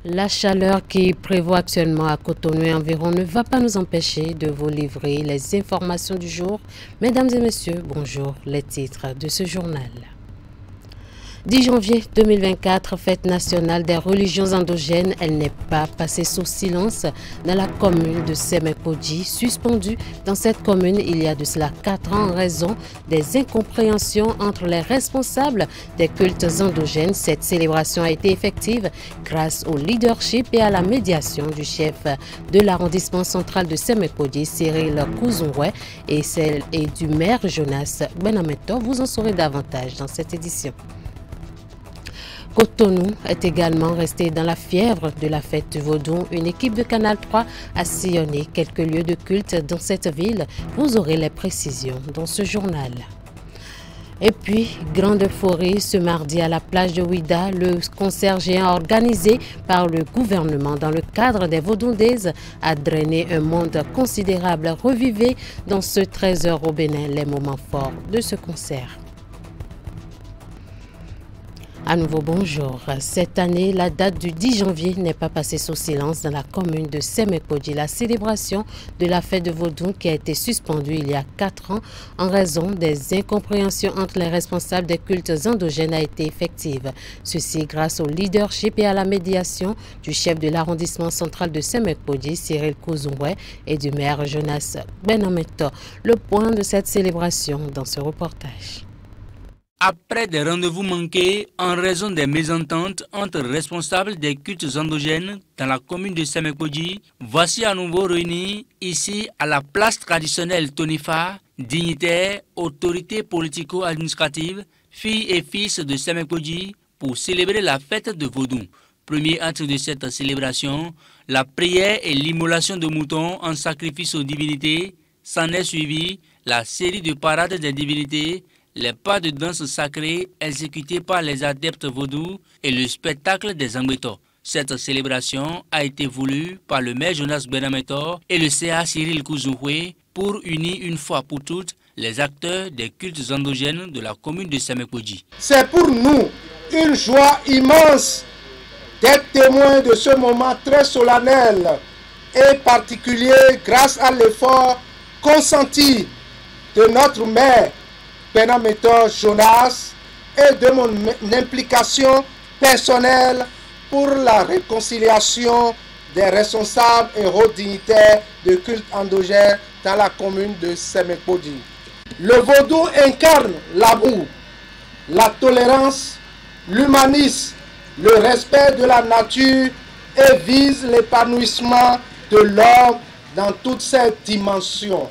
La chaleur qui prévoit actuellement à Cotonou et environ ne va pas nous empêcher de vous livrer les informations du jour. Mesdames et messieurs, bonjour, les titres de ce journal. 10 janvier 2024, fête nationale des religions endogènes. Elle n'est pas passée sous silence dans la commune de Semekodji. Suspendue dans cette commune il y a de cela 4 ans en raison des incompréhensions entre les responsables des cultes endogènes. Cette célébration a été effective grâce au leadership et à la médiation du chef de l'arrondissement central de Semekodji, Cyril Kouzououé, et du maire Jonas Benameto. Vous en saurez davantage dans cette édition. Cotonou est également resté dans la fièvre de la fête du Vaudou. Une équipe de Canal 3 a sillonné quelques lieux de culte dans cette ville. Vous aurez les précisions dans ce journal. Et puis, grande euphorie ce mardi à la plage de Ouida, le concert géant organisé par le gouvernement dans le cadre des Vaudou Days a drainé un monde considérable. Revivez dans ce 13h au Bénin les moments forts de ce concert. À nouveau, bonjour. Cette année, la date du 10 janvier n'est pas passée sous silence dans la commune de Semekodji. La célébration de la fête de Vaudou qui a été suspendue il y a 4 ans en raison des incompréhensions entre les responsables des cultes endogènes a été effective. Ceci grâce au leadership et à la médiation du chef de l'arrondissement central de Semekodji, Cyril Kouzououé, et du maire Jonas Benameto. Le point de cette célébration dans ce reportage. Après des rendez-vous manqués en raison des mésententes entre responsables des cultes endogènes dans la commune de Semekodji, voici à nouveau réunis ici à la place traditionnelle Tonifa, dignitaires, autorités politico-administratives, filles et fils de Semekodji pour célébrer la fête de Vaudou. Premier acte de cette célébration, la prière et l'immolation de moutons en sacrifice aux divinités. S'en est suivi la série de parades des divinités, les pas de danse sacrée exécutés par les adeptes vaudous et le spectacle des Angbeto. Cette célébration a été voulue par le maire Jonas Benameto et le CA Cyril Kouzououé pour unir une fois pour toutes les acteurs des cultes endogènes de la commune de Semekodji. C'est pour nous une joie immense d'être témoins de ce moment très solennel et particulier grâce à l'effort consenti de notre maire Benameto Jonas et de mon implication personnelle pour la réconciliation des responsables et hauts dignitaires de culte endogène dans la commune de Semekodji. Le vaudou incarne l'amour, la tolérance, l'humanisme, le respect de la nature et vise l'épanouissement de l'homme dans toutes ses dimensions.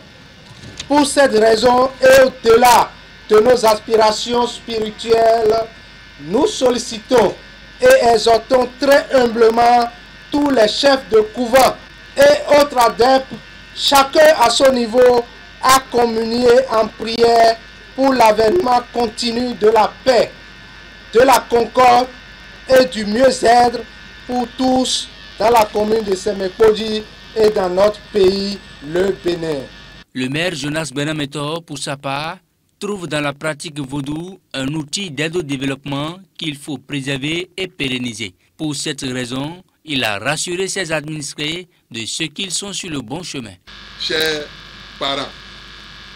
Pour cette raison et au-delà de nos aspirations spirituelles, nous sollicitons et exhortons très humblement tous les chefs de couvent et autres adeptes, chacun à son niveau, à communier en prière pour l'avènement continu de la paix, de la concorde et du mieux-être pour tous dans la commune de Semekodji et dans notre pays, le Bénin. Le maire Jonas Benameto, pour sa part, trouve dans la pratique vaudou un outil d'aide au développement qu'il faut préserver et pérenniser. Pour cette raison, il a rassuré ses administrés de ce qu'ils sont sur le bon chemin. Chers parents,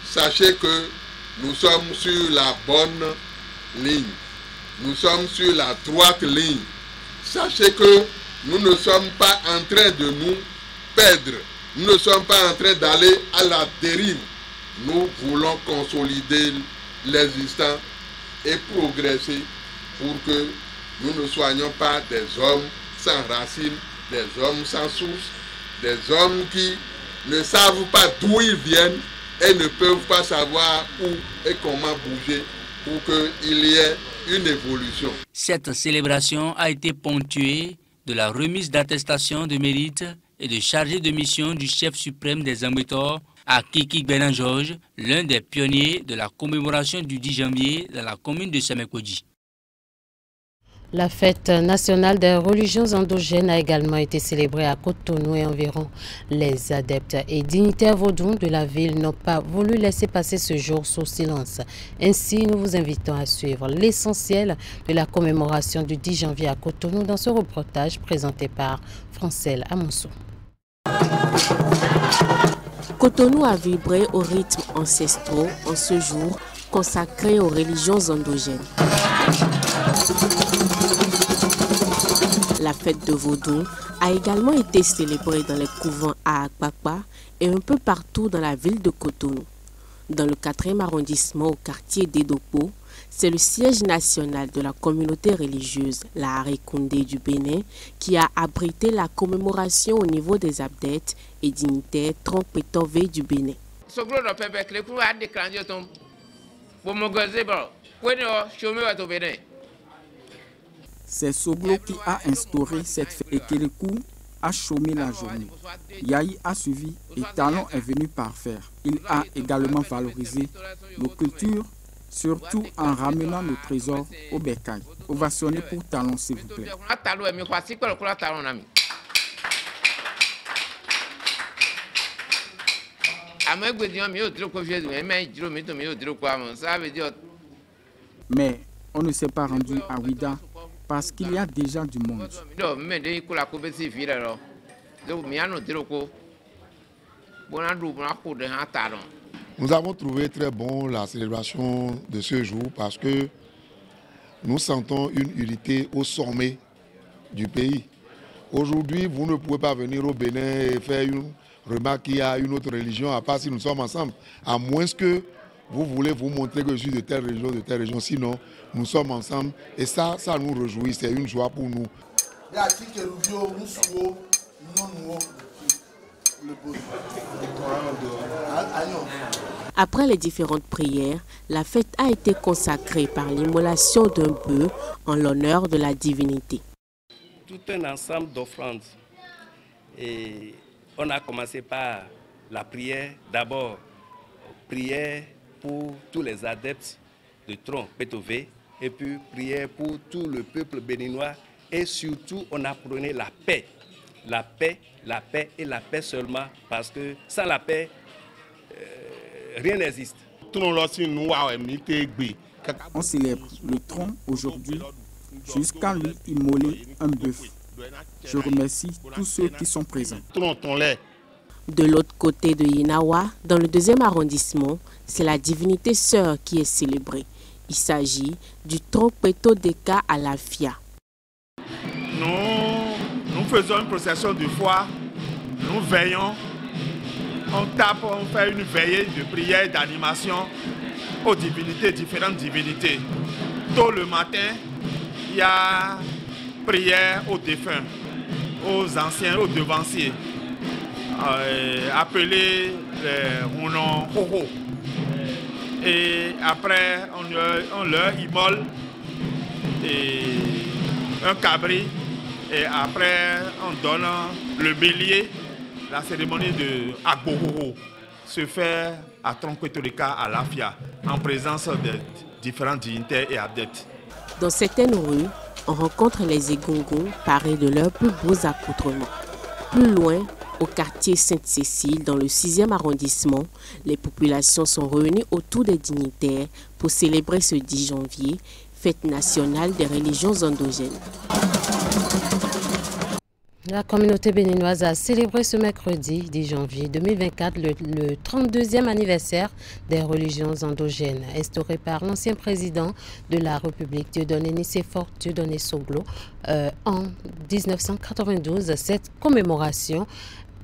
sachez que nous sommes sur la bonne ligne. Nous sommes sur la droite ligne. Sachez que nous ne sommes pas en train de nous perdre. Nous ne sommes pas en train d'aller à la dérive. Nous voulons consolider l'existant et progresser pour que nous ne soyons pas des hommes sans racines, des hommes sans source, des hommes qui ne savent pas d'où ils viennent et ne peuvent pas savoir où et comment bouger pour qu'il y ait une évolution. Cette célébration a été ponctuée de la remise d'attestation de mérite et de chargé de mission du chef suprême des Ambétor à Kiki Benan Georges, l'un des pionniers de la commémoration du 10 janvier dans la commune de Semekodji. La fête nationale des religions endogènes a également été célébrée à Cotonou et environ. Les adeptes et dignitaires vaudous de la ville n'ont pas voulu laisser passer ce jour sous silence. Ainsi, nous vous invitons à suivre l'essentiel de la commémoration du 10 janvier à Cotonou dans ce reportage présenté par Francel Amonso. Cotonou a vibré au rythme ancestraux en ce jour consacré aux religions endogènes. La fête de Vaudou a également été célébrée dans les couvents à Akpakpa et un peu partout dans la ville de Cotonou. Dans le 4e arrondissement au quartier d'Edopo, c'est le siège national de la communauté religieuse, la Arékoundé du Bénin, qui a abrité la commémoration au niveau des abdètes et dignitaires Trompetové du Bénin. C'est Soglo qui a instauré cette fête et Kérékou a chômé la journée. Yahi a suivi et Talon est venu parfaire. Il a également valorisé nos cultures, surtout en ramenant nos trésors au bécail. Ovationnez pour Talon, s'il vous plaît. Mais on ne s'est pas rendu à Ouida parce qu'il y a déjà du monde. Nous avons trouvé très bon la célébration de ce jour parce que nous sentons une unité au sommet du pays. Aujourd'hui, vous ne pouvez pas venir au Bénin et faire une remarque qu'il y a une autre religion, à part si nous sommes ensemble, à moins que vous voulez vous montrer que je suis de telle région, sinon nous sommes ensemble et ça nous réjouit, c'est une joie pour nous. Après les différentes prières, la fête a été consacrée par l'immolation d'un bœuf en l'honneur de la divinité. Tout un ensemble d'offrandes. Et on a commencé par la prière, d'abord prière pour tous les adeptes de Trompetové et puis prière pour tout le peuple béninois et surtout on apprenait la paix. La paix, la paix et la paix seulement parce que sans la paix, rien n'existe. On célèbre le tronc aujourd'hui jusqu'à lui immoler un bœuf. Je remercie tous ceux qui sont présents. De l'autre côté de Yinawa, dans le 2e arrondissement, c'est la divinité sœur qui est célébrée. Il s'agit du Trompeto Deka à la Fia. Nous faisons une procession de foi, nous veillons, on tape, on fait une veillée de prière et d'animation aux divinités, différentes divinités. Tôt le matin, il y a prière aux défunts, aux anciens, aux devanciers. Appelé on en Hoho. Et après on leur immole un cabri et après on donne le bélier. La cérémonie de Agbohoho se fait à Trompetodeka à Lafia en présence de différents dignitaires et adeptes. Dans certaines rues, on rencontre les Égongos parés de leurs plus beaux accoutrements. Plus loin, au quartier Sainte-Cécile, dans le 6e arrondissement, les populations sont réunies autour des dignitaires pour célébrer ce 10 janvier, fête nationale des religions endogènes. La communauté béninoise a célébré ce mercredi 10 janvier 2024 le 32e anniversaire des religions endogènes, instauré par l'ancien président de la République, Dieudonné Nicéphore Dieudonné Soglo, en 1992. Cette commémoration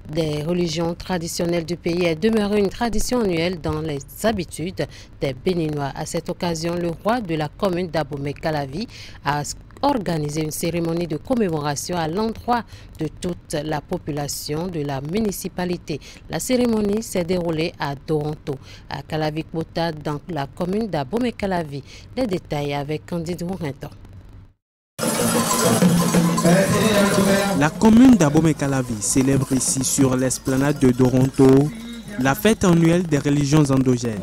des religions traditionnelles du pays est demeurée une tradition annuelle dans les habitudes des Béninois. À cette occasion, le roi de la commune d'Abomey-Calavi a organisé une cérémonie de commémoration à l'endroit de toute la population de la municipalité. La cérémonie s'est déroulée à Doronto, à Calavi-Kbota, dans la commune d'Abomey-Calavi. Les détails avec Candide Ourinton. La commune d'Abomey-Calavi célèbre ici sur l'esplanade de Doronto la fête annuelle des religions endogènes.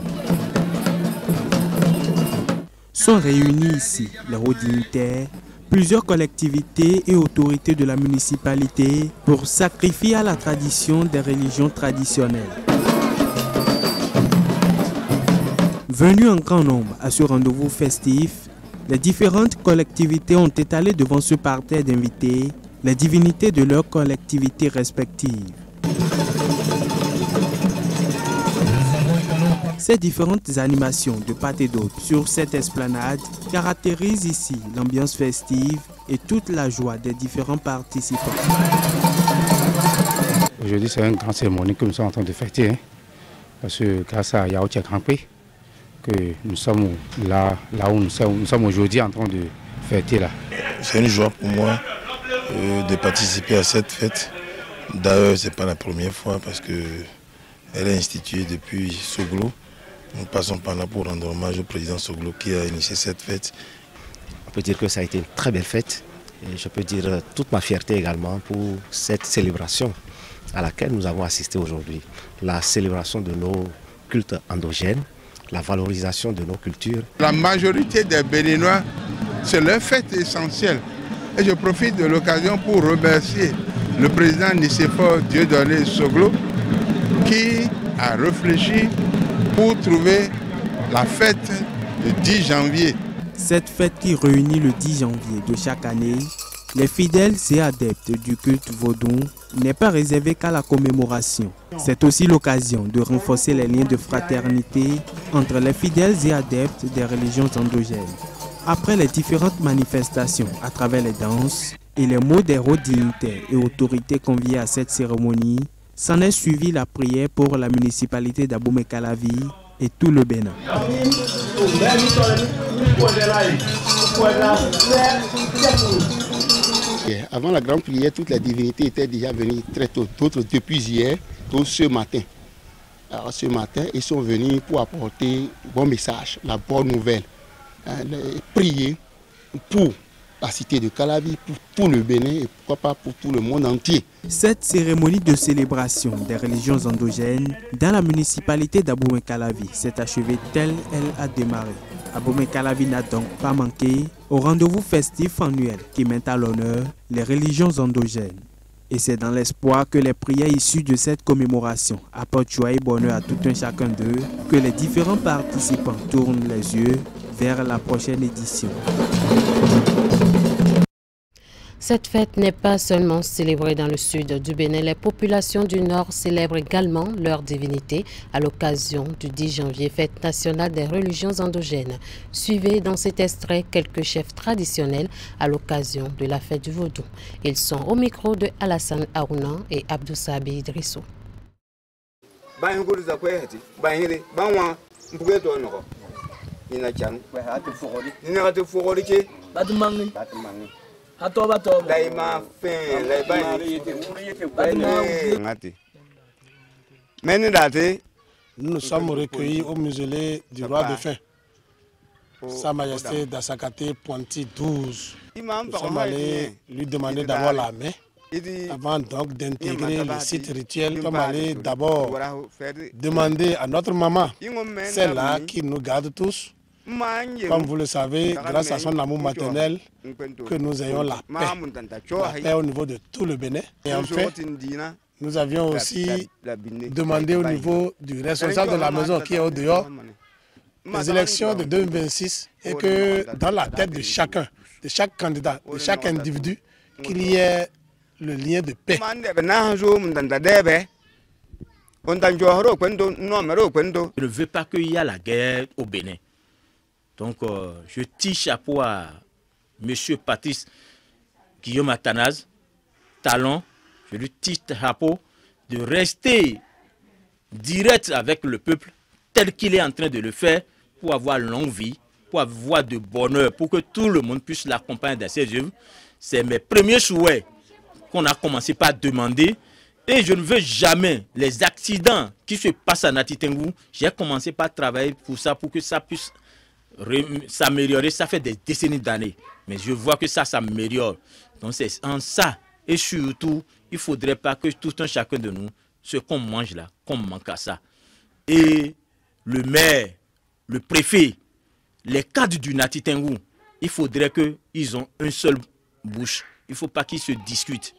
Sont réunis ici les hauts dignitaires, plusieurs collectivités et autorités de la municipalité pour sacrifier à la tradition des religions traditionnelles. Venus en grand nombre à ce rendez-vous festif, les différentes collectivités ont étalé devant ce parterre d'invités les divinités de leurs collectivités respectives. Ces différentes animations de part et d'autre sur cette esplanade caractérisent ici l'ambiance festive et toute la joie des différents participants. Aujourd'hui, c'est une grande cérémonie que nous sommes en train de fêter, parce que grâce à Yao Tchè Krampé, que nous sommes là où nous sommes aujourd'hui en train de fêter là. C'est une joie pour moi de participer à cette fête. D'ailleurs, ce n'est pas la première fois parce qu'elle est instituée depuis Soglo. Nous passons par là pour rendre hommage au président Soglo qui a initié cette fête. On peut dire que ça a été une très belle fête et je peux dire toute ma fierté également pour cette célébration à laquelle nous avons assisté aujourd'hui. La célébration de nos cultes endogènes, la valorisation de nos cultures. La majorité des Béninois, c'est leur fête essentielle. Et je profite de l'occasion pour remercier le président Nicéphore Dieudonné Soglo qui a réfléchi pour trouver la fête le 10 janvier. Cette fête qui réunit le 10 janvier de chaque année, les fidèles et adeptes du culte vaudou n'est pas réservée qu'à la commémoration. C'est aussi l'occasion de renforcer les liens de fraternité entre les fidèles et adeptes des religions endogènes. Après les différentes manifestations à travers les danses et les mots des hauts dignitaires et autorités conviés à cette cérémonie, s'en est suivi la prière pour la municipalité d'Abomey-Calavi et tout le Bénin. Avant la grande prière, toutes les divinités étaient déjà venues très tôt, d'autres depuis hier, d'autres ce matin. Alors ce matin, ils sont venus pour apporter le bon message, la bonne nouvelle, prier pour la cité de Calavi, pour tout le Bénin et pourquoi pas pour tout le monde entier. Cette cérémonie de célébration des religions endogènes dans la municipalité d'Abomey-Calavi s'est achevée telle elle a démarré. Abomey-Calavi n'a donc pas manqué au rendez-vous festif annuel qui met à l'honneur les religions endogènes. Et c'est dans l'espoir que les prières issues de cette commémoration apportent joie et bonheur à tout un chacun d'eux que les différents participants tournent les yeux vers la prochaine édition. Cette fête n'est pas seulement célébrée dans le sud du Bénin. Les populations du nord célèbrent également leur divinité à l'occasion du 10 janvier, fête nationale des religions endogènes. Suivez dans cet extrait quelques chefs traditionnels à l'occasion de la fête du vaudou. Ils sont au micro de Alassane Aouna et Abdou Sabi Idrissou. Nous nous sommes recueillis au mausolée du roi défunt, Sa Majesté Dassakate Ponti XII. Nous sommes allés lui demander d'abord la main, avant donc d'intégrer le site rituel. Nous sommes allés d'abord demander à notre maman, celle-là qui nous garde tous, comme vous le savez, grâce à son amour maternel, que nous ayons la paix au niveau de tout le Bénin. Et en fait, nous avions aussi demandé au niveau du responsable de la maison qui est au dehors, les élections de 2026, et que dans la tête de chacun, de chaque candidat, de chaque individu, qu'il y ait le lien de paix. Je ne veux pas qu'il y ait la guerre au Bénin. Donc, je tire chapeau à M. Patrice Guillaume Athanase, Talon. Je lui tire chapeau de rester direct avec le peuple tel qu'il est en train de le faire pour avoir longue vie pour avoir de bonheur, pour que tout le monde puisse l'accompagner dans ses œuvres. C'est mes premiers souhaits qu'on a commencé par demander. Et je ne veux jamais les accidents qui se passent à Nati Tengou. J'ai commencé par travailler pour ça, pour que ça puisse s'améliorer. Ça fait des décennies d'années. Mais je vois que ça s'améliore. Donc c'est en ça. Et surtout, il ne faudrait pas que tout un chacun de nous, ce qu'on mange là, qu'on manque à ça. Et le maire, le préfet, les cadres du Nati Tengou, il faudrait qu'ils aient une seule bouche. Il ne faut pas qu'ils se discutent.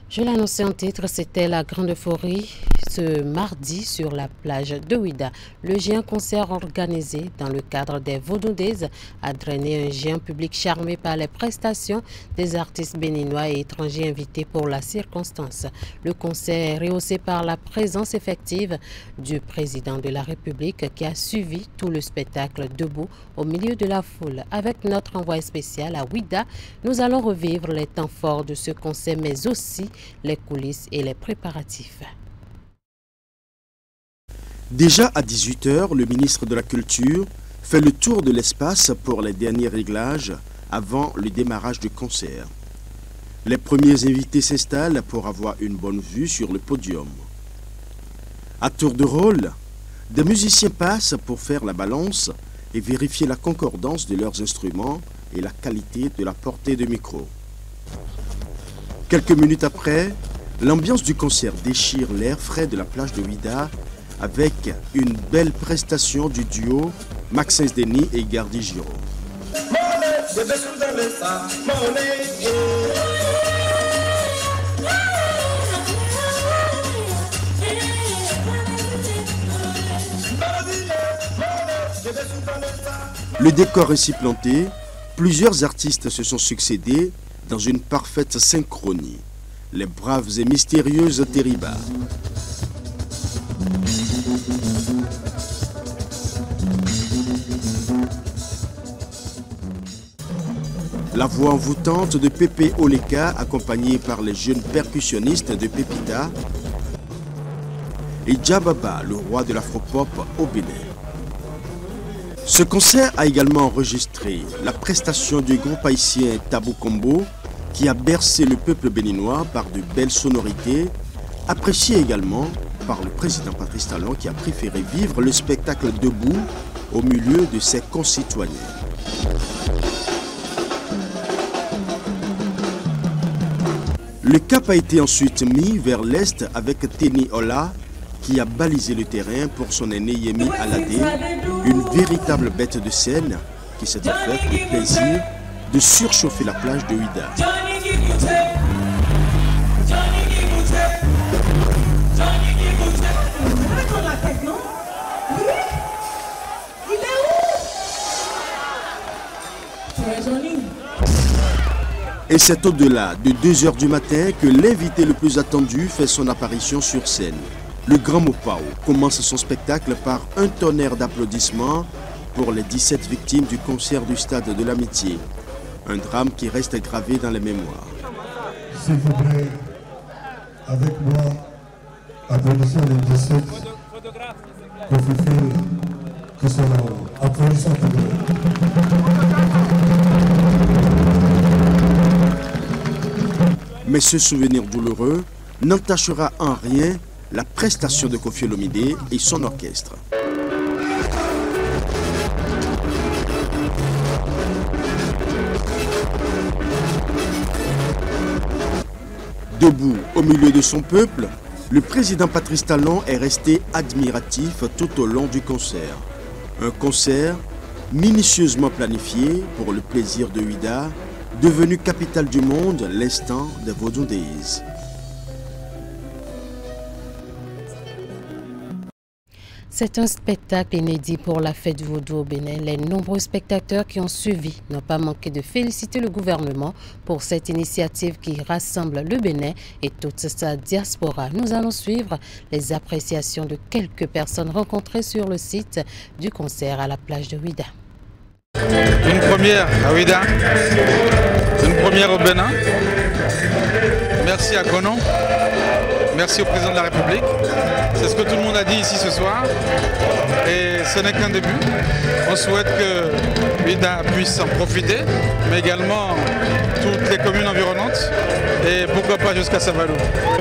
Je l'annonçais en titre, c'était la grande euphorie ce mardi sur la plage de Ouida. Le géant concert organisé dans le cadre des Vodou Days a drainé un géant public charmé par les prestations des artistes béninois et étrangers invités pour la circonstance. Le concert est rehaussé par la présence effective du président de la République qui a suivi tout le spectacle debout au milieu de la foule. Avec notre envoyé spécial à Ouida, nous allons revivre les temps forts de ce concert, mais aussi les coulisses et les préparatifs. Déjà à 18 h, le ministre de la Culture fait le tour de l'espace pour les derniers réglages avant le démarrage du concert. Les premiers invités s'installent pour avoir une bonne vue sur le podium. À tour de rôle, des musiciens passent pour faire la balance et vérifier la concordance de leurs instruments et la qualité de la portée de micro. Quelques minutes après, l'ambiance du concert déchire l'air frais de la plage de Ouida avec une belle prestation du duo Maxence Denis et Gardi Giraud. Le décor ainsi planté, plusieurs artistes se sont succédés dans une parfaite synchronie. Les braves et mystérieuses Teriba. La voix envoûtante de Pépé Oleka, accompagnée par les jeunes percussionnistes de Pépita, et Djababa, le roi de l'afropop au Bénin. Ce concert a également enregistré la prestation du groupe haïtien Tabou Combo, qui a bercé le peuple béninois par de belles sonorités, appréciées également par le président Patrice Talon, qui a préféré vivre le spectacle debout au milieu de ses concitoyens. Le cap a été ensuite mis vers l'est avec Teni Ola, qui a balisé le terrain pour son aîné Yemi Alade, une véritable bête de scène qui s'est offert le plaisir de surchauffer la plage de Ouida. Et c'est au-delà de 2 h du matin que l'invité le plus attendu fait son apparition sur scène. Le Grand Mopao commence son spectacle par un tonnerre d'applaudissements pour les 17 victimes du concert du Stade de l'Amitié. Un drame qui reste gravé dans les mémoires. S'il vous plaît, avec moi, applaudissons les 17 professeurs qui sont là-haut. Applaudissons tout le monde. Mais ce souvenir douloureux n'entachera en rien la prestation de Koffi Olomide et son orchestre. Debout au milieu de son peuple, le président Patrice Talon est resté admiratif tout au long du concert. Un concert minutieusement planifié pour le plaisir de Ouida, devenue capitale du monde l'instant des Vodou Days. C'est un spectacle inédit pour la fête du Vaudou au Bénin. Les nombreux spectateurs qui ont suivi n'ont pas manqué de féliciter le gouvernement pour cette initiative qui rassemble le Bénin et toute sa diaspora. Nous allons suivre les appréciations de quelques personnes rencontrées sur le site du concert à la plage de Ouida. Une première à Ouida, une première au Bénin. Merci à Conon, merci au président de la République. C'est ce que tout le monde a dit ici ce soir. Et ce n'est qu'un début. On souhaite que l'UIDA puisse en profiter, mais également toutes les communes environnantes et pourquoi pas jusqu'à Saint-Malo.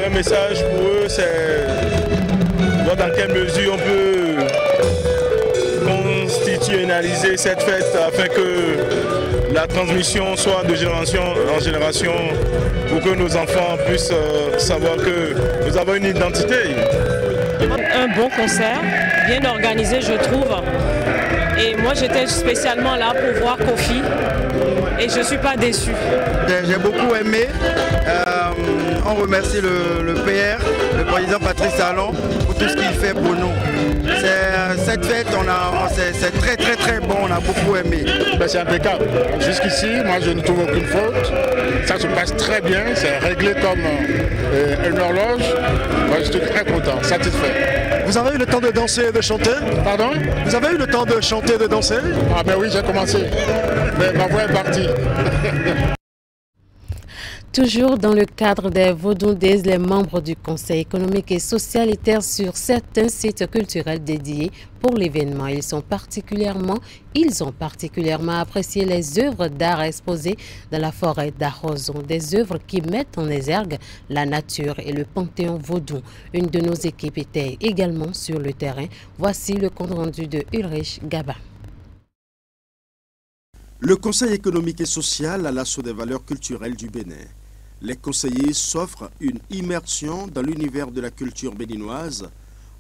Un message pour eux, c'est voir dans quelle mesure on peut constitutionnaliser cette fête afin que la transmission soit de génération en génération pour que nos enfants puissent savoir que nous avons une identité. Un bon concert, bien organisé je trouve. Et moi j'étais spécialement là pour voir Kofi et je ne suis pas déçue. J'ai beaucoup aimé. On remercie le PR, le président Patrice Talon pour tout ce qu'il fait pour nous. Cette fête, c'est très très très bon, on a beaucoup aimé. C'est impeccable. Jusqu'ici, moi je ne trouve aucune faute. Ça se passe très bien, c'est réglé comme une horloge. Moi je suis très content, satisfait. Vous avez eu le temps de danser et de chanter? Pardon? Vous avez eu le temps de chanter et de danser? Ah ben oui, j'ai commencé. Mais ma voix est partie. Toujours dans le cadre des Vodou Days, les membres du Conseil économique et social étaient sur certains sites culturels dédiés pour l'événement. Ils ont particulièrement apprécié les œuvres d'art exposées dans la forêt d'Arrozon, des œuvres qui mettent en exergue la nature et le panthéon vaudou. Une de nos équipes était également sur le terrain. Voici le compte rendu de Ulrich Gaba. Le Conseil économique et social à l'assaut des valeurs culturelles du Bénin. Les conseillers s'offrent une immersion dans l'univers de la culture béninoise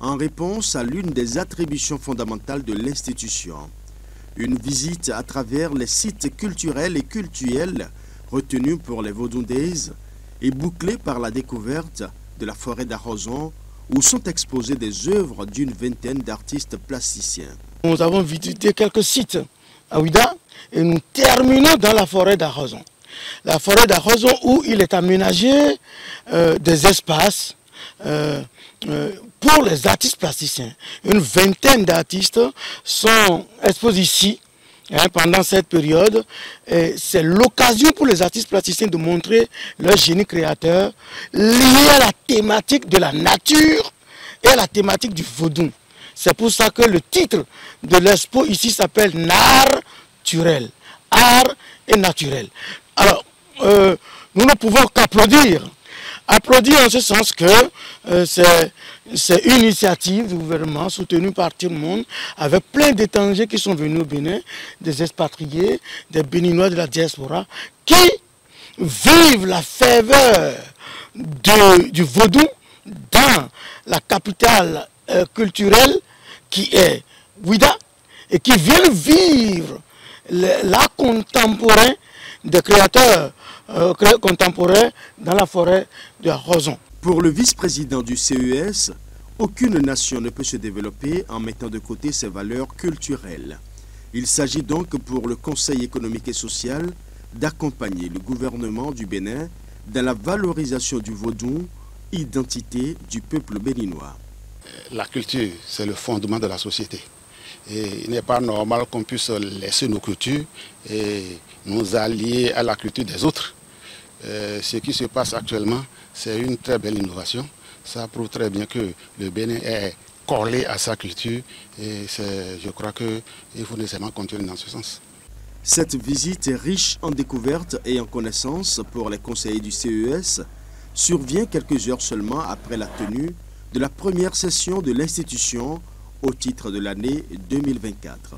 en réponse à l'une des attributions fondamentales de l'institution. Une visite à travers les sites culturels et cultuels retenus pour les Vodou Days est bouclée par la découverte de la forêt d'Arrozon où sont exposées des œuvres d'une vingtaine d'artistes plasticiens. Nous avons visité quelques sites à Ouida et nous terminons dans la forêt d'Arrozon. La forêt d'Arrozon où il est aménagé des espaces pour les artistes plasticiens. Une vingtaine d'artistes sont exposés ici pendant cette période. C'est l'occasion pour les artistes plasticiens de montrer leur génie créateur lié à la thématique de la nature et à la thématique du vaudou. C'est pour ça que le titre de l'expo ici s'appelle Naturel. Art et naturel. Alors, nous ne pouvons qu'applaudir. Applaudir en ce sens que c'est une initiative du gouvernement soutenue par tout le monde, avec plein d'étrangers qui sont venus au Bénin, des expatriés, des Béninois de la diaspora, qui vivent la ferveur du vaudou dans la capitale culturelle qui est Ouida, et qui viennent vivre l'art contemporain des créateurs contemporains dans la forêt de Arrozon. Pour le vice-président du CES, aucune nation ne peut se développer en mettant de côté ses valeurs culturelles. Il s'agit donc pour le Conseil économique et social d'accompagner le gouvernement du Bénin dans la valorisation du vaudou, identité du peuple béninois. La culture, c'est le fondement de la société. Et il n'est pas normal qu'on puisse laisser nos cultures et nous allier à la culture des autres. Ce qui se passe actuellement, c'est une très belle innovation. Ça prouve très bien que le Bénin est collé à sa culture et je crois qu'il faut nécessairement continuer dans ce sens. Cette visite riche en découvertes et en connaissances pour les conseillers du CES survient quelques heures seulement après la tenue de la première session de l'institution au titre de l'année 2024.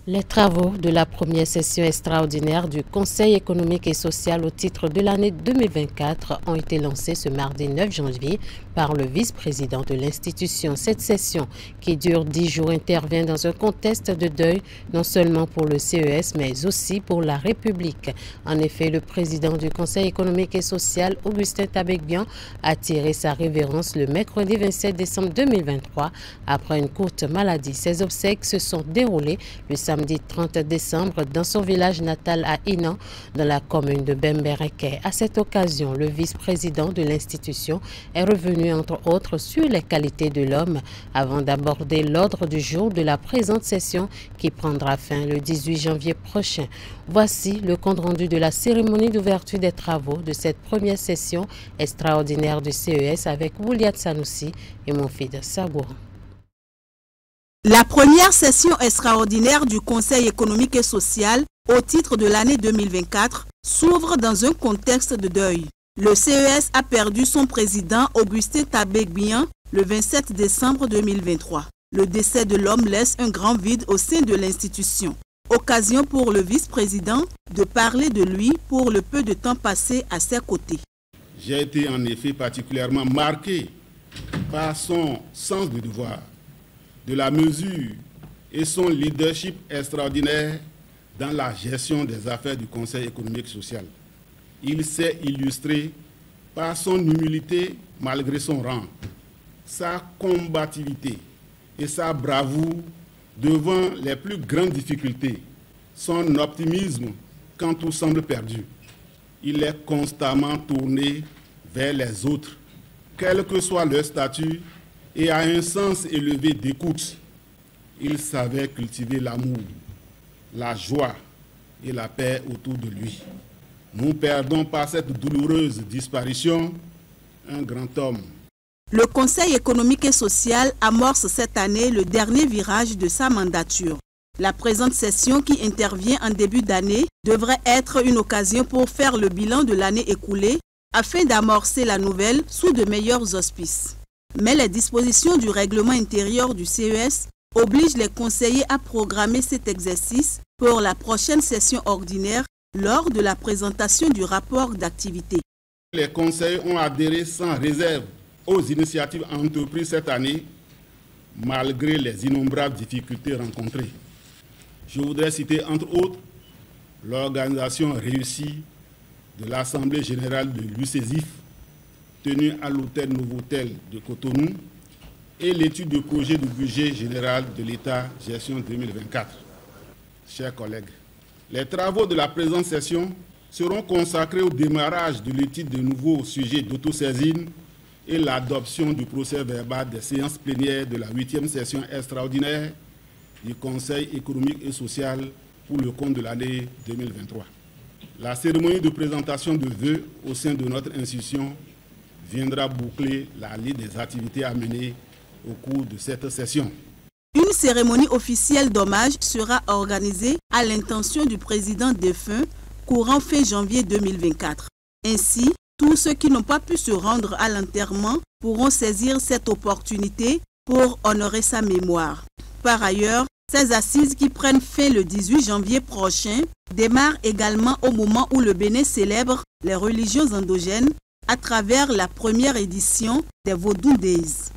Les travaux de la première session extraordinaire du Conseil économique et social au titre de l'année 2024 ont été lancés ce mardi 9 janvier par le vice-président de l'institution. Cette session, qui dure 10 jours, intervient dans un contexte de deuil, non seulement pour le CES, mais aussi pour la République. En effet, le président du Conseil économique et social, Augustin Tabekbian, a tiré sa révérence le mercredi 27 décembre 2023 après une courte maladie. Ses obsèques se sont déroulées le samedi 30 décembre dans son village natal à Inan, dans la commune de Bembereke. À cette occasion, le vice-président de l'institution est revenu entre autres sur les qualités de l'homme avant d'aborder l'ordre du jour de la présente session qui prendra fin le 18 janvier prochain. Voici le compte-rendu de la cérémonie d'ouverture des travaux de cette première session extraordinaire du CES avec Wouliat Sanoussi et Monfid Sagour. La première session extraordinaire du Conseil économique et social au titre de l'année 2024 s'ouvre dans un contexte de deuil. Le CES a perdu son président Augustin Tabegbian le 27 décembre 2023. Le décès de l'homme laisse un grand vide au sein de l'institution. Occasion pour le vice-président de parler de lui pour le peu de temps passé à ses côtés. J'ai été en effet particulièrement marqué par son sens du devoir, de la mesure et son leadership extraordinaire dans la gestion des affaires du Conseil économique et social. Il s'est illustré par son humilité malgré son rang, sa combativité et sa bravoure devant les plus grandes difficultés, son optimisme quand tout semble perdu. Il est constamment tourné vers les autres, quel que soit leur statut, et a un sens élevé d'écoute. Il savait cultiver l'amour, la joie et la paix autour de lui. Nous perdons par cette douloureuse disparition un grand homme. Le Conseil économique et social amorce cette année le dernier virage de sa mandature. La présente session qui intervient en début d'année devrait être une occasion pour faire le bilan de l'année écoulée afin d'amorcer la nouvelle sous de meilleurs auspices. Mais les dispositions du règlement intérieur du CES obligent les conseillers à programmer cet exercice pour la prochaine session ordinaire lors de la présentation du rapport d'activité. Les conseillers ont adhéré sans réserve aux initiatives entreprises cette année, malgré les innombrables difficultés rencontrées. Je voudrais citer entre autres l'organisation réussie de l'Assemblée générale de l'UCESIF, tenue à l'hôtel Novotel de Cotonou, et l'étude du projet du budget général de l'État gestion 2024. Chers collègues, les travaux de la présente session seront consacrés au démarrage de l'étude de nouveaux sujets d'autosaisine et l'adoption du procès verbal des séances plénières de la 8e session extraordinaire du Conseil économique et social pour le compte de l'année 2023. La cérémonie de présentation de vœux au sein de notre institution viendra boucler la liste des activités à mener au cours de cette session. Une cérémonie officielle d'hommage sera organisée à l'intention du président défunt courant fin janvier 2024. Ainsi, tous ceux qui n'ont pas pu se rendre à l'enterrement pourront saisir cette opportunité pour honorer sa mémoire. Par ailleurs, ces assises qui prennent fin le 18 janvier prochain démarrent également au moment où le Bénin célèbre les religions endogènes à travers la première édition des Vodou Days.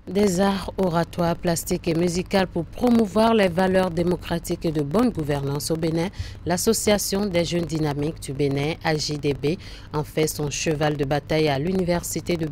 Des arts oratoires, plastiques et musicaux pour promouvoir les valeurs démocratiques et de bonne gouvernance au Bénin, l'Association des jeunes dynamiques du Bénin, AJDB, en fait son cheval de bataille à l'Université de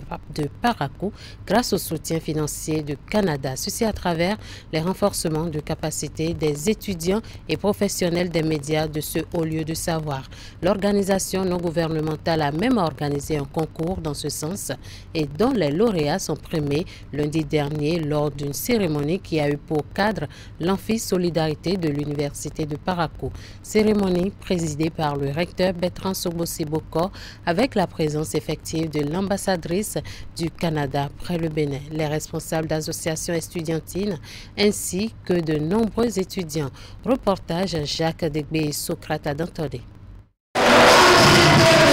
Parakou grâce au soutien financier du Canada. Ceci à travers les renforcements de capacité des étudiants et professionnels des médias de ce haut lieu de savoir. L'organisation non gouvernementale a même organisé un concours dans ce sens et dont les lauréats sont primés lundi dernier lors d'une cérémonie qui a eu pour cadre l'amphi Solidarité de l'Université de Parakou. Cérémonie présidée par le recteur Bertrand Sobo-Siboko avec la présence effective de l'ambassadrice du Canada près le Bénin, les responsables d'associations estudiantines ainsi que de nombreux étudiants. Reportage Jacques Degbé et Socrate Dantodé.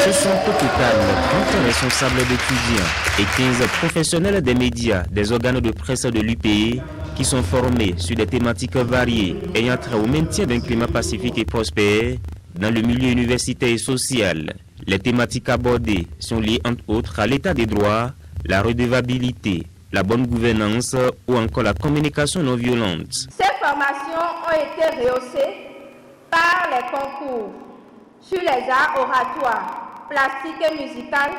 Ce sont au total 30 responsables d'étudiants et 15 professionnels des médias, des organes de presse de l'UPE qui sont formés sur des thématiques variées ayant trait au maintien d'un climat pacifique et prospère dans le milieu universitaire et social. Les thématiques abordées sont liées entre autres à l'état des droits, la redevabilité, la bonne gouvernance ou encore la communication non violente. Ces formations ont été rehaussées par les concours sur les arts oratoires, plastiques et musicales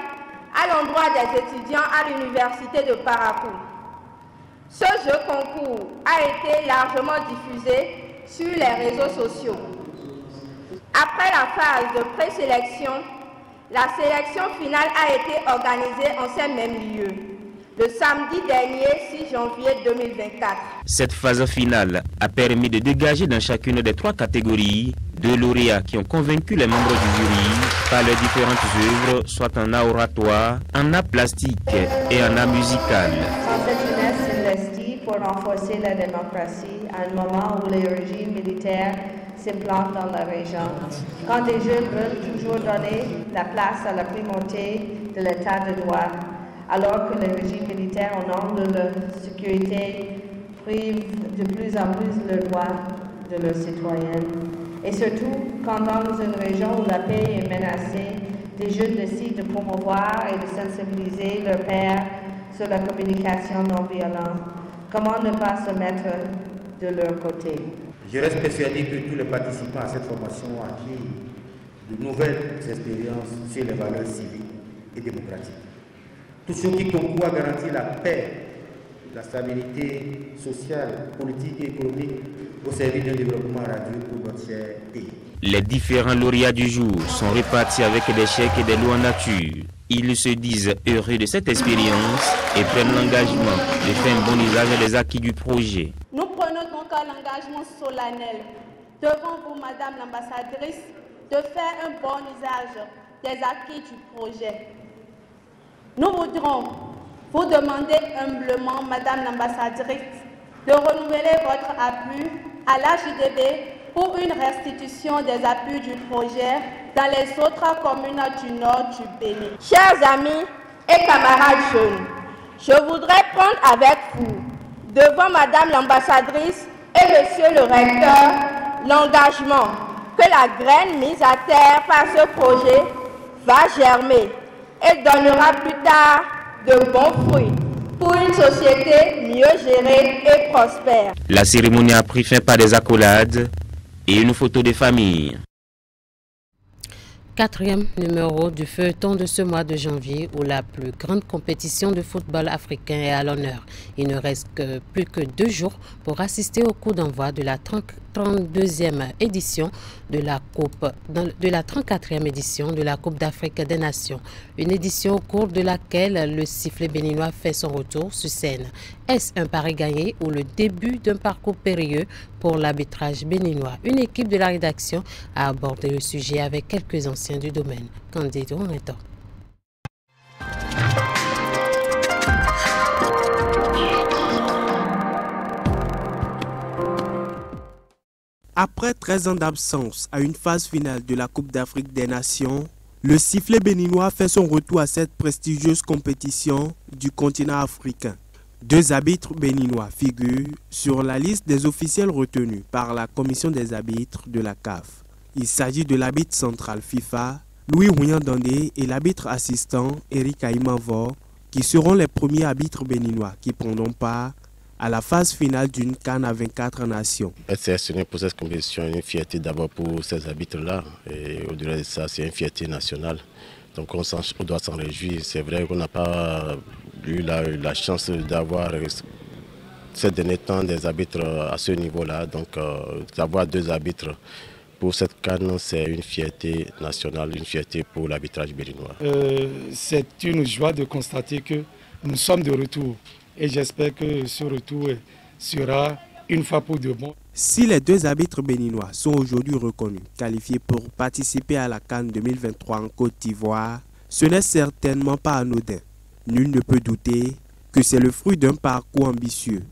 à l'endroit des étudiants à l'Université de Parakou. Ce jeu concours a été largement diffusé sur les réseaux sociaux. Après la phase de présélection, la sélection finale a été organisée en ces mêmes lieux, le samedi dernier 6 janvier 2024. Cette phase finale a permis de dégager dans chacune des 3 catégories 2 lauréats qui ont convaincu les membres du jury par leurs différentes œuvres, soit en art oratoire, en art plastique et en art musical. Cette jeunesse s'investit pour renforcer la démocratie à un moment où les régimes militaires s'implantent dans la région. Quand des jeunes veulent toujours donner la place à la primauté de l'état de droit, alors que les régimes militaires, au nom de leur sécurité, privent de plus en plus le droit de leurs citoyens. Et surtout, quand dans une région où la paix est menacée, des jeunes décident de promouvoir et de sensibiliser leurs pairs sur la communication non violente. Comment ne pas se mettre de leur côté? Je reste persuadé que tous les participants à cette formation ont acquis de nouvelles expériences sur les valeurs civiques et démocratiques. Tout ce qui concourt à garantir la paix, la stabilité sociale, politique et économique au service d'un développement radieux pour notre cher pays. Les différents lauréats du jour sont répartis avec des chèques et des lots en nature. Ils se disent heureux de cette expérience et prennent l'engagement de faire un bon usage des acquis du projet. Nous prenons donc l'engagement solennel devant vous, Madame l'ambassadrice, de faire un bon usage des acquis du projet. Nous voudrons vous demander humblement, Madame l'ambassadrice, de renouveler votre appui à l'AJDB pour une restitution des appuis du projet dans les autres communes du nord du Bénin. Chers amis et camarades jeunes, je voudrais prendre avec vous, devant Madame l'ambassadrice et Monsieur le recteur, l'engagement que la graine mise à terre par ce projet va germer et donnera plus tard de bons fruits pour une société mieux gérée et prospère. La cérémonie a pris fin par des accolades et une photo de famille. 4e numéro du feuilleton de ce mois de janvier où la plus grande compétition de football africain est à l'honneur. Il ne reste plus que 2 jours pour assister au coup d'envoi de la 32e édition de la Coupe, de la 34e édition de la Coupe d'Afrique des Nations. Une édition au cours de laquelle le sifflet béninois fait son retour sur scène. Est-ce un pari gagné ou le début d'un parcours périlleux pour l'arbitrage béninois? Une équipe de la rédaction a abordé le sujet avec quelques anciens du domaine. Candido Neto. Après 13 ans d'absence à une phase finale de la Coupe d'Afrique des Nations, le sifflet béninois fait son retour à cette prestigieuse compétition du continent africain. 2 arbitres béninois figurent sur la liste des officiels retenus par la commission des arbitres de la CAF. Il s'agit de l'arbitre central FIFA, Louis Rouyandandé, et l'arbitre assistant, Eric Aïmavor, qui seront les premiers arbitres béninois qui prendront part à la phase finale d'une CAN à 24 nations. Être sélectionné pour cette compétition est une fierté d'abord pour ces arbitres-là, et au-delà de ça, c'est une fierté nationale. Donc on doit s'en réjouir. C'est vrai qu'on n'a pas eu la chance d'avoir ces derniers temps des arbitres à ce niveau-là. Donc d'avoir 2 arbitres pour cette CAN, c'est une fierté nationale, une fierté pour l'arbitrage béninois. C'est une joie de constater que nous sommes de retour. Et j'espère que ce retour sera une fois pour de bon. Si les 2 arbitres béninois sont aujourd'hui reconnus, qualifiés pour participer à la CAN 2023 en Côte d'Ivoire, ce n'est certainement pas anodin. Nul ne peut douter que c'est le fruit d'un parcours ambitieux,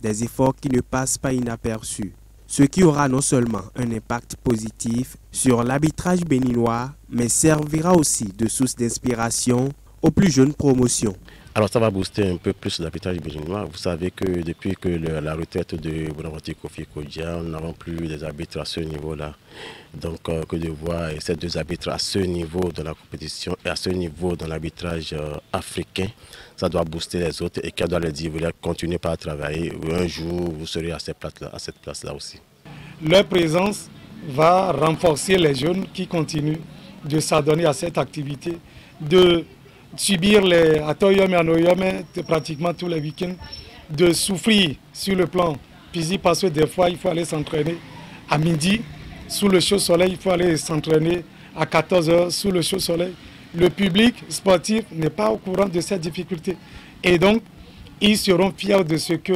des efforts qui ne passent pas inaperçus, ce qui aura non seulement un impact positif sur l'arbitrage béninois, mais servira aussi de source d'inspiration aux plus jeunes promotions. Alors ça va booster un peu plus l'arbitrage béninois. Vous savez que depuis que la retraite de Bonaventure Kofi Kodja, nous n'avons plus des arbitres à ce niveau-là. Donc que de voir ces 2 arbitres à ce niveau de la compétition et à ce niveau dans l'arbitrage africain, ça doit booster les autres et qu'elle doit leur dire, vous allez continuer par travailler. Un jour, vous serez à cette place-là aussi. Leur présence va renforcer les jeunes qui continuent de s'adonner à cette activité, de subir les atoyome et anoyome pratiquement tous les week-ends, de souffrir sur le plan physique parce que des fois il faut aller s'entraîner à midi, sous le chaud soleil, il faut aller s'entraîner à 14 h sous le chaud soleil. Le public sportif n'est pas au courant de ces difficultés. Et donc, ils seront fiers de ce que,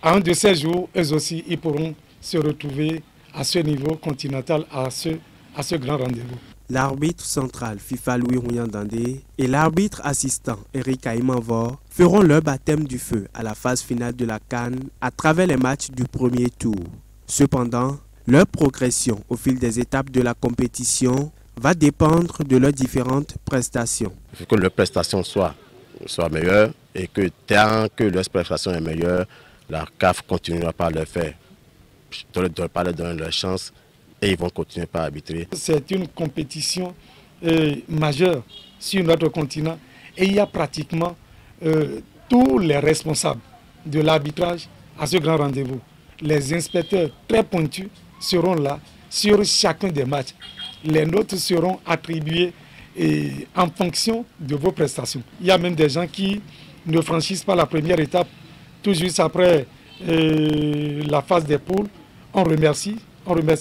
à un de ces jours, eux aussi, ils pourront se retrouver à ce niveau continental, à ce grand rendez-vous. L'arbitre central FIFA Louis Rouyandandé et l'arbitre assistant Eric Aïmanvor feront leur baptême du feu à la phase finale de la CAN à travers les matchs du premier tour. Cependant, leur progression au fil des étapes de la compétition va dépendre de leurs différentes prestations. Il faut que leurs prestations soient meilleures et que tant que leurs prestations sont meilleures, la CAF continuera par le faire. Je ne dois pas leur donner leur chance et ils vont continuer par arbitrer. C'est une compétition majeure sur notre continent et il y a pratiquement tous les responsables de l'arbitrage à ce grand rendez-vous. Les inspecteurs très pointus seront là sur chacun des matchs. Les notes seront attribuées en fonction de vos prestations. Il y a même des gens qui ne franchissent pas la première étape. Tout juste après la phase des poules, on remercie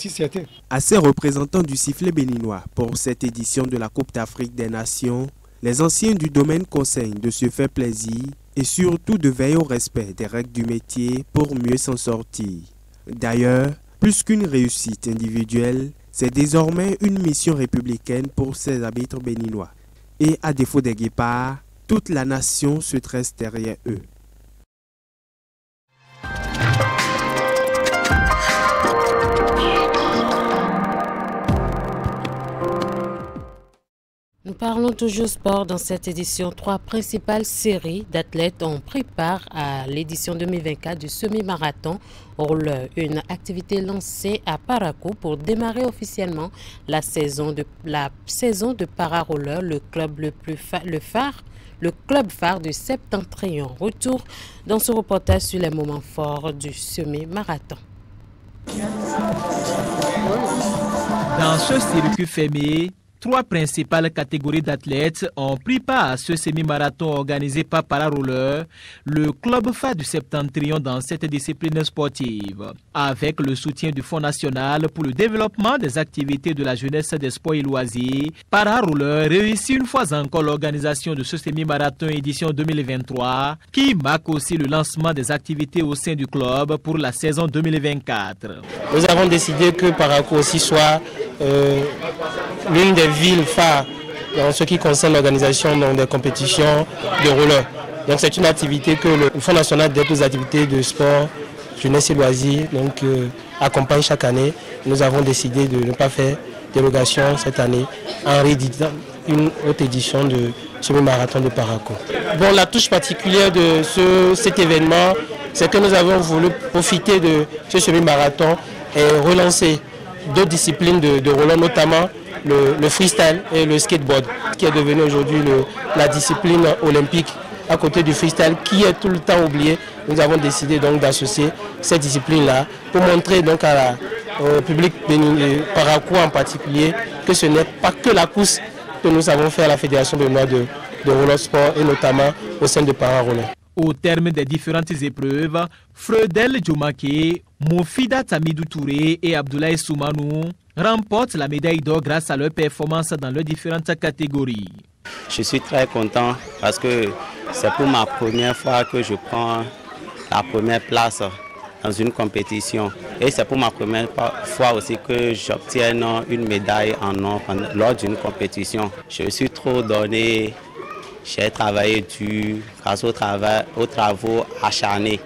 certains. À ces représentants du sifflet béninois pour cette édition de la Coupe d'Afrique des Nations, les anciens du domaine conseillent de se faire plaisir et surtout de veiller au respect des règles du métier pour mieux s'en sortir. D'ailleurs, plus qu'une réussite individuelle, c'est désormais une mission républicaine pour ces arbitres béninois. Et à défaut des guépards, toute la nation se dresse derrière eux. Nous parlons toujours sport dans cette édition. 3 principales séries d'athlètes ont pris part à l'édition 2024 du semi-marathon roller, une activité lancée à Parakou pour démarrer officiellement la saison de para-roller, le club phare du Septentrion. Retour dans ce reportage sur les moments forts du semi-marathon. Dans ce circuit fermé, 3 principales catégories d'athlètes ont pris part à ce semi-marathon organisé par Pararoller, le club phare du Septentrion dans cette discipline sportive. Avec le soutien du Fonds national pour le développement des activités de la jeunesse, des sports et loisirs, Pararoller réussit une fois encore l'organisation de ce semi-marathon édition 2023 qui marque aussi le lancement des activités au sein du club pour la saison 2024. Nous avons décidé que Parakou aussi soit l'une des villes phares en ce qui concerne l'organisation des compétitions de roller. Donc c'est une activité que le Fonds national d'aide aux activités de sport, jeunesse et loisirs accompagne chaque année. Nous avons décidé de ne pas faire dérogation cette année en rééditant une autre édition de semi-marathon de Parakou. Bon, la touche particulière de cet événement, c'est que nous avons voulu profiter de ce semi-marathon et relancer d'autres disciplines de roller, notamment le freestyle et le skateboard, qui est devenu aujourd'hui la discipline olympique à côté du freestyle qui est tout le temps oublié. Nous avons décidé donc d'associer cette discipline-là pour montrer donc au public de Parakou en particulier que ce n'est pas que la course que nous avons fait à la Fédération béninoise de roller sport et notamment au sein de Pararoller. Au terme des différentes épreuves, Fredel Djomake, Mofida Tamidou Touré et Abdoulaye Soumanou remportent la médaille d'or grâce à leur performance dans leurs différentes catégories. Je suis très content parce que c'est pour ma première fois que je prends la première place dans une compétition. Et c'est pour ma première fois aussi que j'obtiens une médaille en or lors d'une compétition. Je suis trop donné. J'ai travaillé dur grâce aux travaux acharnés.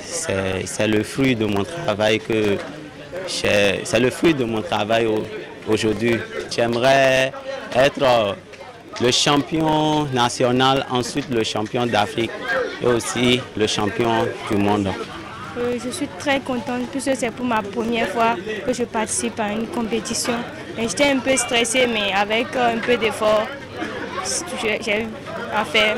C'est le fruit de mon travail aujourd'hui. J'aimerais être le champion national, ensuite le champion d'Afrique et aussi le champion du monde. Je suis très contente puisque c'est pour ma première fois que je participe à une compétition. J'étais un peu stressée, mais avec un peu d'effort, j'ai eu à faire.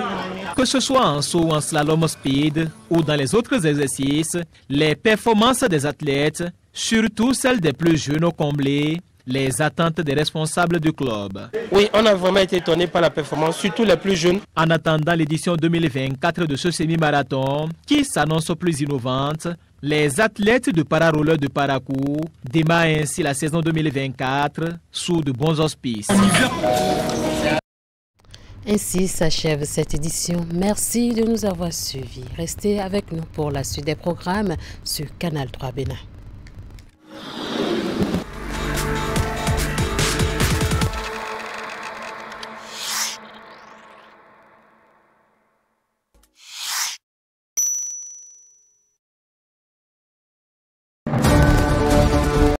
Que ce soit en saut ou en slalom speed ou dans les autres exercices, les performances des athlètes, surtout celles des plus jeunes au comblé, les attentes des responsables du club. Oui, on a vraiment été étonné par la performance, surtout les plus jeunes. En attendant l'édition 2024 de ce semi-marathon, qui s'annonce plus innovante, les athlètes de para-roller de Parakou démarrent ainsi la saison 2024 sous de bons auspices. Ainsi s'achève cette édition. Merci de nous avoir suivis. Restez avec nous pour la suite des programmes sur Canal 3 Bénin.